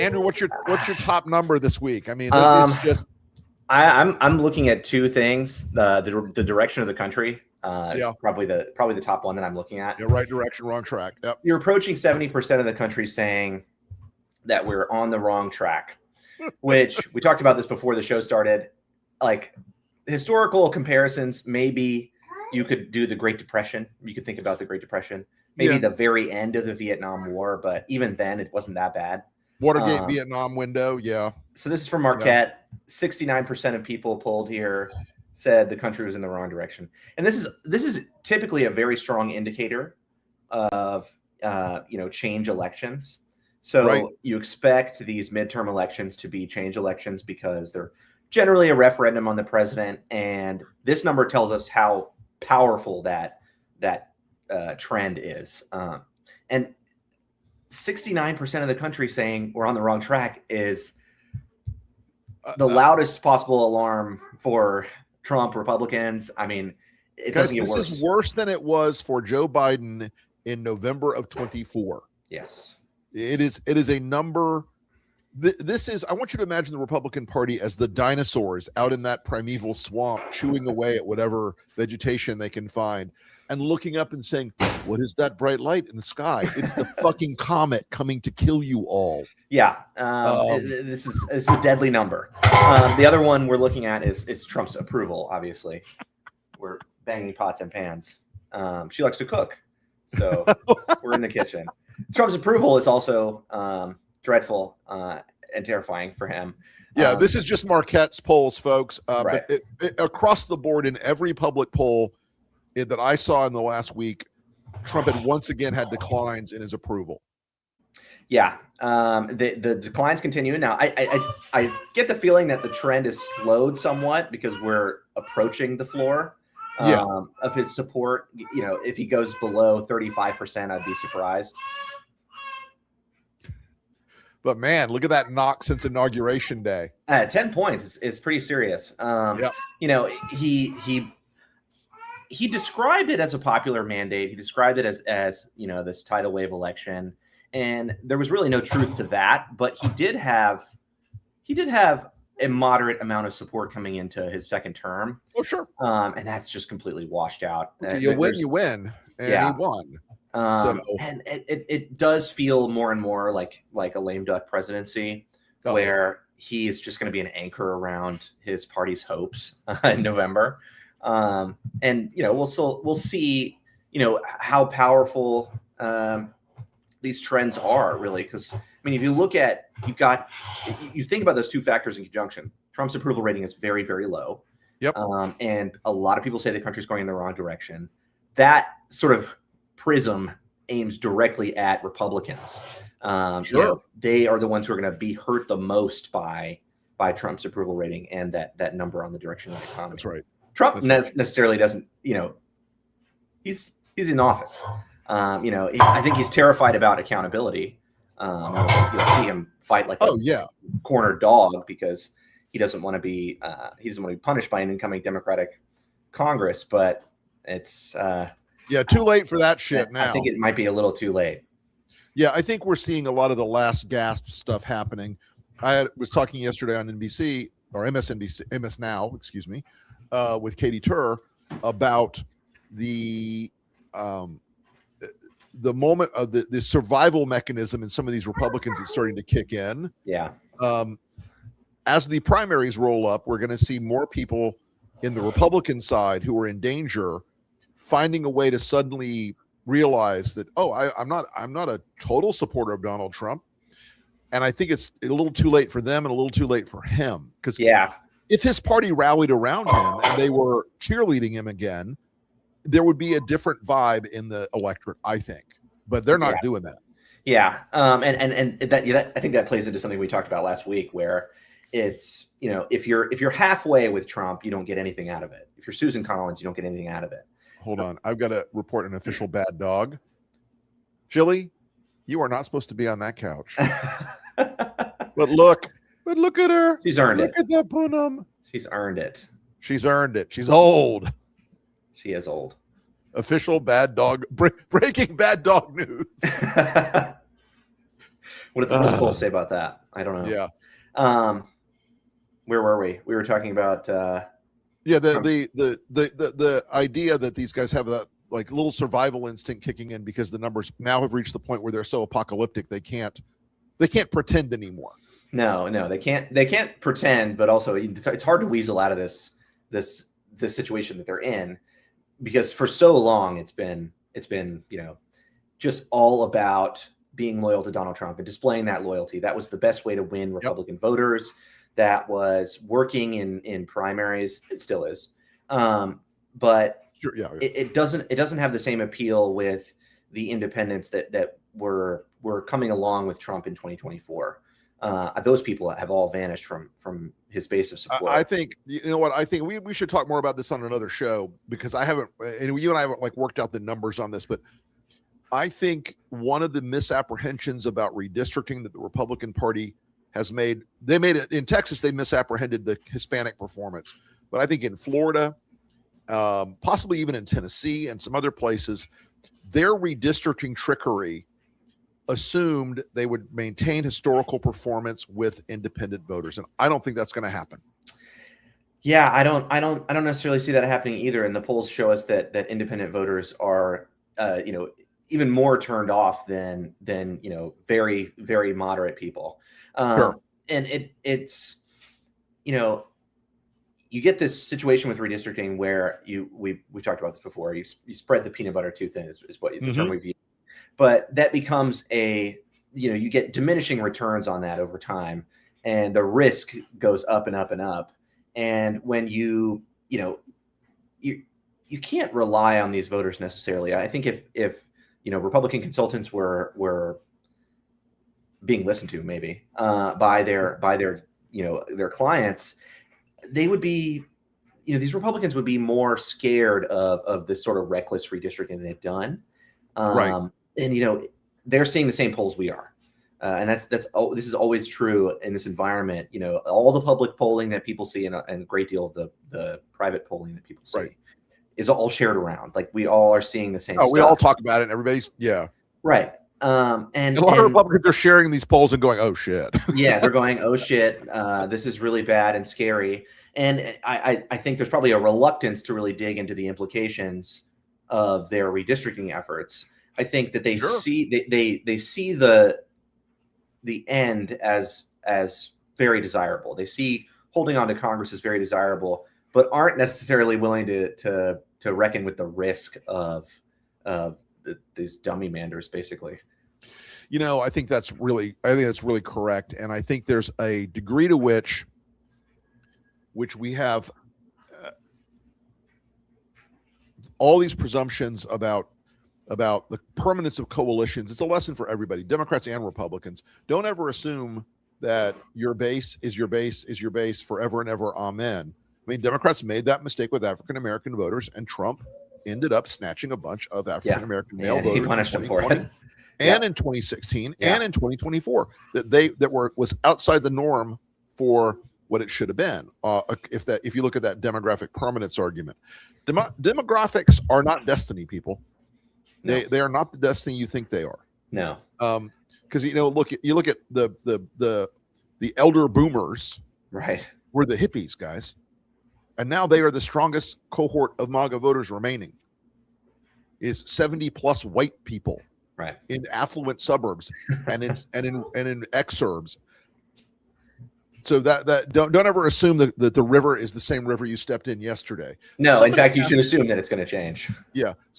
Andrew, what's your top number this week? I mean, it's just I'm looking at two things: the direction of the country. Yeah. Probably the top one that I'm looking at. Yeah, right direction, wrong track. Yep. You're approaching 70% of the country saying that we're on the wrong track, which we talked about this before the show started. Like historical comparisons, maybe you could do the Great Depression. You could think about the Great Depression, maybe the very end of the Vietnam War, but even then it wasn't that bad. Watergate, Vietnam window. Yeah. So this is from Marquette. 69% of people polled here said the country was in the wrong direction. And this is typically a very strong indicator of, change elections. So you expect these midterm elections to be change elections because they're generally a referendum on the president. And this number tells us how powerful that trend is. And 69% of the country saying we're on the wrong track is the loudest possible alarm for Trump Republicans. I mean, it doesn't get worse. This is worse than it was for Joe Biden in November of 24. Yes. It is a number. This is, I want you to imagine the Republican Party as the dinosaurs out in that primeval swamp, chewing away at whatever vegetation they can find and looking up and saying, what is that bright light in the sky? It's the fucking comet coming to kill you all. Yeah. This is a deadly number. The other one we're looking at is Trump's approval, obviously. We're banging pots and pans. She likes to cook. So we're in the kitchen. Trump's approval is also dreadful and terrifying for him. Yeah, this is just Marquette's polls, folks. Right. But across the board in every public poll that I saw in the last week, Trump had once again had declines in his approval. Yeah, the declines continue. Now, I get the feeling that the trend is slowed somewhat because we're approaching the floor of his support. You know, if he goes below 35%, I'd be surprised. But man, look at that knock since Inauguration Day. 10 points is pretty serious. You know, he described it as a popular mandate. He described it as you know, this tidal wave election. And there was really no truth to that, but he did have a moderate amount of support coming into his second term. Oh, sure. And that's just completely washed out. You win, and he won. And it does feel more and more like a lame duck presidency, where he is just going to be an anchor around his party's hopes in November. And you know, we'll see, you know, how powerful these trends are really, because I mean, if you look at, you think about those two factors in conjunction. Trump's approval rating is very, very low. Yep. And a lot of people say the country's going in the wrong direction. That sort of prism aims directly at Republicans. Sure. You know, they are the ones who are going to be hurt the most by Trump's approval rating and that number on the direction of the economy. That's right. Trump necessarily doesn't, you know, he's in office. You know, I think he's terrified about accountability. You'll see him fight like a cornered dog because he doesn't want to be punished by an incoming Democratic Congress. But it's too late for that shit now. I think it might be a little too late. Yeah, I think we're seeing a lot of the last gasp stuff happening. I was talking yesterday on NBC or MSNBC, MS Now, excuse me, with Katie Tur about the moment of the survival mechanism in some of these Republicans that's starting to kick in. Yeah. As the primaries roll up, we're going to see more people in the Republican side who are in danger finding a way to suddenly realize that, I'm not a total supporter of Donald Trump. And I think it's a little too late for them and a little too late for him. Because if his party rallied around him and they were cheerleading him again, there would be a different vibe in the electorate, I think. But they're not doing that. Yeah. And that I think that plays into something we talked about last week, where it's, you know, if you're halfway with Trump, you don't get anything out of it. If you're Susan Collins, you don't get anything out of it. Hold on. I've got to report an official bad dog. Jilly, you are not supposed to be on that couch. But look at her. She's earned it. Look at that punum. She's earned it. She's earned it. She's old. She is old. Official bad dog, breaking bad dog news. What did the polls say about that? I don't know. Yeah. Where were we? We were talking about the idea that these guys have that like little survival instinct kicking in because the numbers now have reached the point where they're so apocalyptic they can't pretend anymore. No, they can't pretend, but also it's hard to weasel out of this situation that they're in, because for so long it's been just all about being loyal to Donald Trump and displaying that loyalty. That was the best way to win Republican voters. That was working in primaries. It still is, but sure, it doesn't have the same appeal with the independents that were coming along with Trump in 2024. Those people have all vanished from his base of support. I think, you know what, I think we should talk more about this on another show, because I haven't, and you and I haven't like worked out the numbers on this, but I think one of the misapprehensions about redistricting that the Republican Party has made, they made it in Texas, they misapprehended the Hispanic performance, but I think in Florida, possibly even in Tennessee and some other places, their redistricting trickery assumed they would maintain historical performance with independent voters, and I don't think that's going to happen. Yeah, I don't necessarily see that happening either. And the polls show us that independent voters are, even more turned off than very, very moderate people. Sure. And it's you get this situation with redistricting where we talked about this before. You spread the peanut butter too thin is what the term we've used. But that becomes you get diminishing returns on that over time, and the risk goes up and up and up. And when you can't rely on these voters necessarily. I think if Republican consultants were being listened to maybe by their clients, they would be, these Republicans would be more scared of this sort of reckless redistricting they've done. Right. And they're seeing the same polls we are, and this is always true in this environment. All the public polling that people see and a great deal of the private polling that people see is all shared around. Like, we all are seeing the same stuff. We all talk about it, and everybody's right. And a lot of Republicans are sharing these polls and going, "Oh shit!" Yeah, they're going, "Oh shit, this is really bad and scary." And I think there's probably a reluctance to really dig into the implications of their redistricting efforts. I think that they see the end as very desirable. They see holding on to Congress as very desirable, but aren't necessarily willing to reckon with the risk of these dummy manders, basically. I think that's really correct, and I think there's a degree to which we have all these presumptions about the permanence of coalitions. It's a lesson for everybody, Democrats and Republicans. Don't ever assume that your base is your base forever and ever. Amen. I mean, Democrats made that mistake with African American voters, and Trump ended up snatching a bunch of African American male voters. He punished them for it. And in 2016 and in 2024, that was outside the norm for what it should have been. If you look at that demographic permanence argument, demographics are not destiny, people. No. They are not the destiny you think they are. No. Because you look at the elder boomers, right? Were the hippies, guys, and now they are the strongest cohort of MAGA voters remaining. Is 70+ white people, right, in affluent suburbs and in exurbs. So that don't ever assume that the river is the same river you stepped in yesterday. No, in fact, you should assume that it's going to change. Yeah.